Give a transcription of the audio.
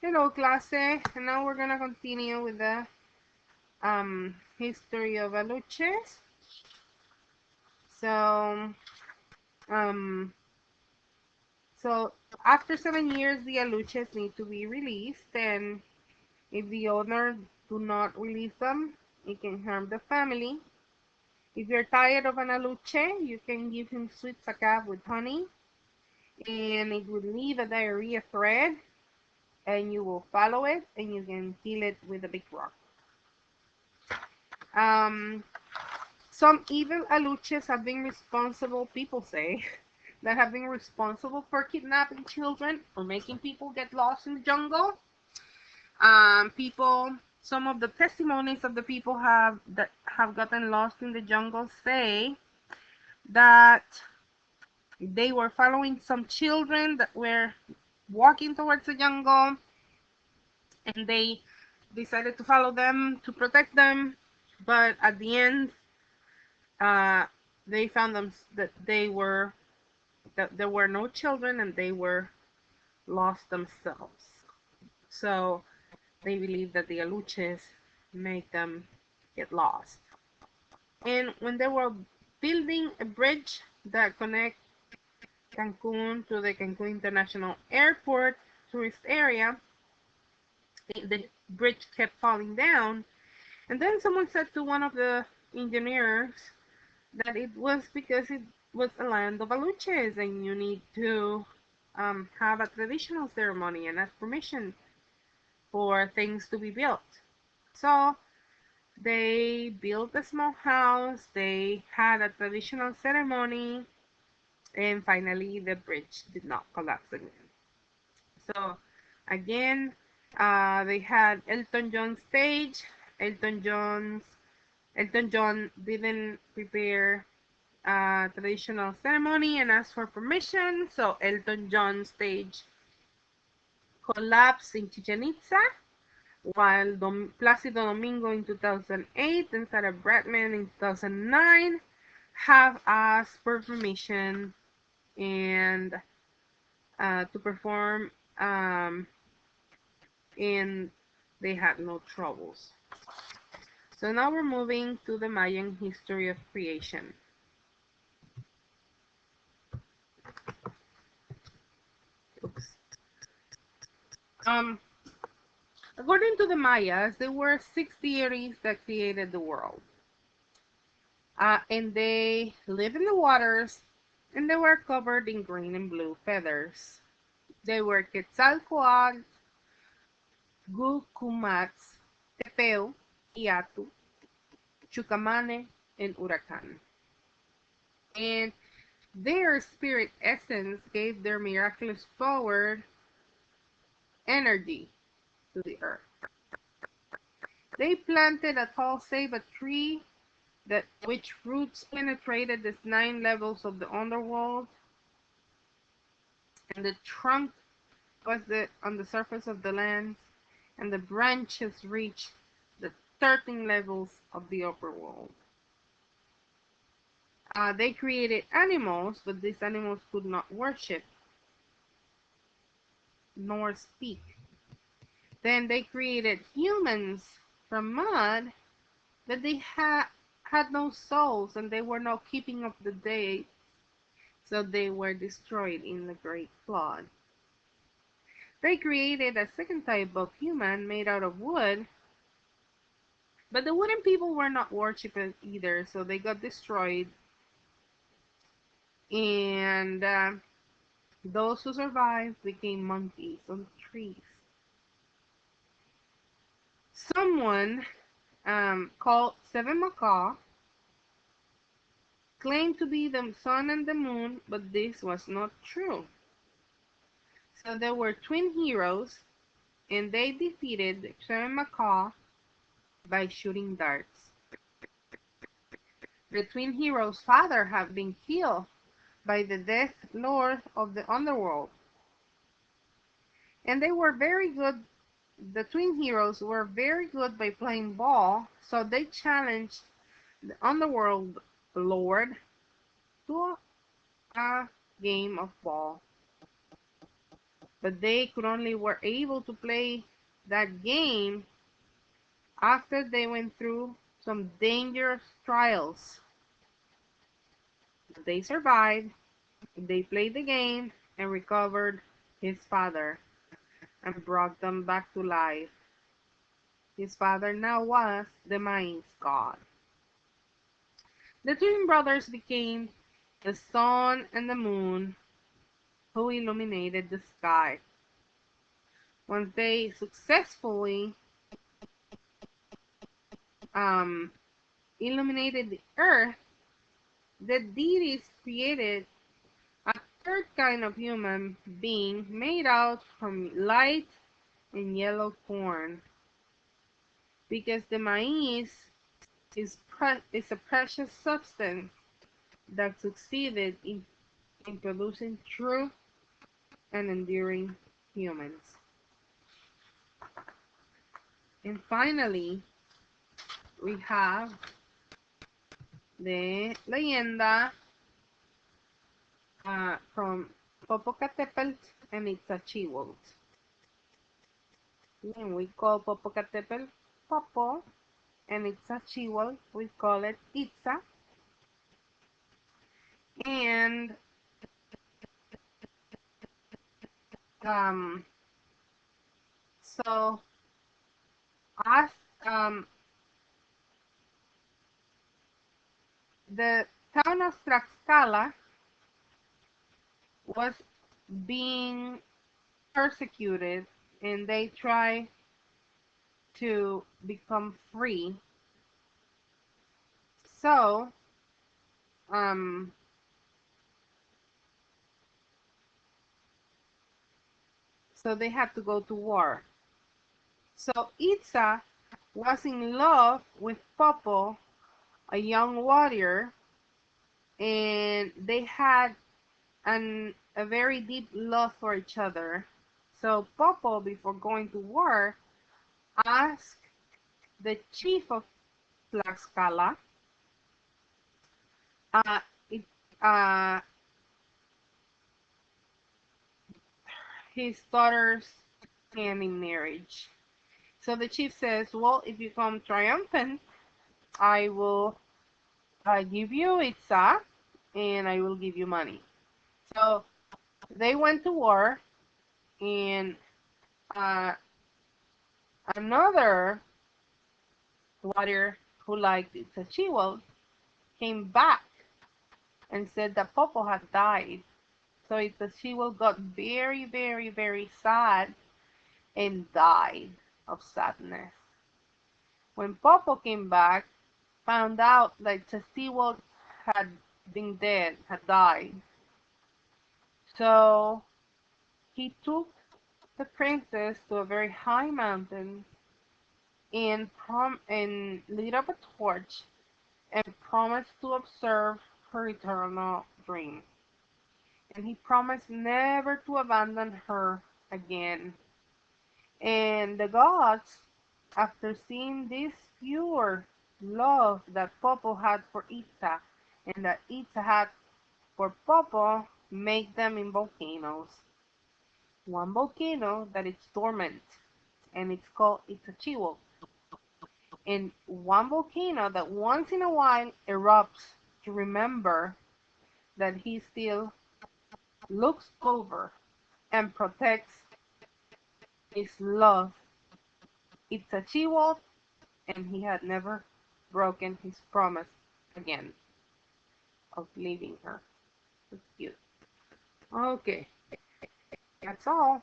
Hello, clase. And now we're gonna continue with the history of aluches. So um so after 7 years, the aluches need to be released, and if the owner do not release them, it can harm the family. If you're tired of an aluche, you can give him sweet sacab with honey, and it will leave a diarrhea thread, and you will follow it, and you can kill it with a big rock. Um, Some evil aluches have been responsible, people say, that have been responsible for kidnapping children or making people get lost in the jungle. Some of the testimonies of the people that have gotten lost in the jungle say that they were following some children that were walking towards the jungle, and they decided to follow them to protect them, but at the end, uh, they found them that there were no children and they were lost themselves. So they believe that the aluches made them get lost. And when they were building a bridge that connects Cancun to the Cancun International Airport tourist area, the bridge kept falling down. And then someone said to one of the engineers that it was because it was a land of aluches and you need to have a traditional ceremony and ask permission for things to be built. So they built a small house, they had a traditional ceremony, and finally the bridge did not collapse again. So again, they had Elton John stage. Elton John's Elton John didn't prepare a traditional ceremony and asked for permission, so Elton John stage collapsed in Chichen Itza, while Plácido Domingo in 2008 and Sarah Bradman in 2009 have asked for permission and to perform, and they had no troubles. So now we're moving to the Mayan history of creation. Oops. Um, According to the Mayas, there were 6 deities that created the world. And they lived in the waters, and they were covered in green and blue feathers. They were Quetzalcoatl, Gucumatz, Tepeu, Iatu, Chucamane, and Huracan. And their spirit essence gave their miraculous power energy to the earth. They planted a tall ceiba tree that which roots penetrated the 9 levels of the underworld, and the trunk was on the surface of the land, and the branches reached the 13 levels of the upper world. They created animals, but these animals could not worship nor speak. Then they created humans from mud, but they had no souls, and they were not keeping up the day, so they were destroyed in the Great Flood. They created a second type of human made out of wood, but the wooden people were not worshipped either, so they got destroyed. And those who survived became monkeys on trees. Someone called Seven Macaw claimed to be the sun and the moon, but this was not true. So there were twin heroes, and they defeated the Seven Macaw by shooting darts. The twin heroes' father had been killed by the Death Lord of the Underworld, and they were very good. The twin heroes were very good by playing ball, so they challenged the Underworld Lord to a game of ball. but they could only were able to play that game after they went through some dangerous trials. But they survived, they played the game and recovered his father and brought them back to life. His father now was the mine's god. The twin brothers became the sun and the moon who illuminated the sky. Once they successfully um, illuminated the earth, the deities created a third kind of human being made out from light and yellow corn, because the maize is a precious substance that succeeded in producing true and enduring humans. And finally, we have the leyenda from Popocatépetl and Iztaccíhuatl. And we call Popocatépetl Popo, and Iztaccíhuatl we call it Itza. And um, so as the town of Tlaxcala was being persecuted and they tried to become free. So, um, so they had to go to war. So Itza was in love with Popo, a young warrior, and they had a very deep love for each other. So Popo, before going to war, asked the chief of Tlaxcala uh, it, uh, his daughter's hand in marriage. So the chief says, well, if you come triumphant, I will give you Itza and I will give you money. So they went to war, and uh, another warrior who liked Iztaccíhuatl came back and said that Popo had died. So Iztaccíhuatl got very, very, very sad and died of sadness. When Popo came back, found out that Iztaccíhuatl had been dead, had died. So he took the princess to a very high mountain and lit up a torch and promised to observe her eternal dream. And he promised never to abandon her again. And the gods, after seeing this pure love that Popo had for Itza and that Itza had for Popo, make them in volcanoes. One volcano that is dormant, and it's called Iztaccíhuatl. And one volcano that once in a while erupts to remember that he still looks over and protects his love. Iztaccíhuatl, and he had never broken his promise again of leaving her. That's cute. Okay, that's all.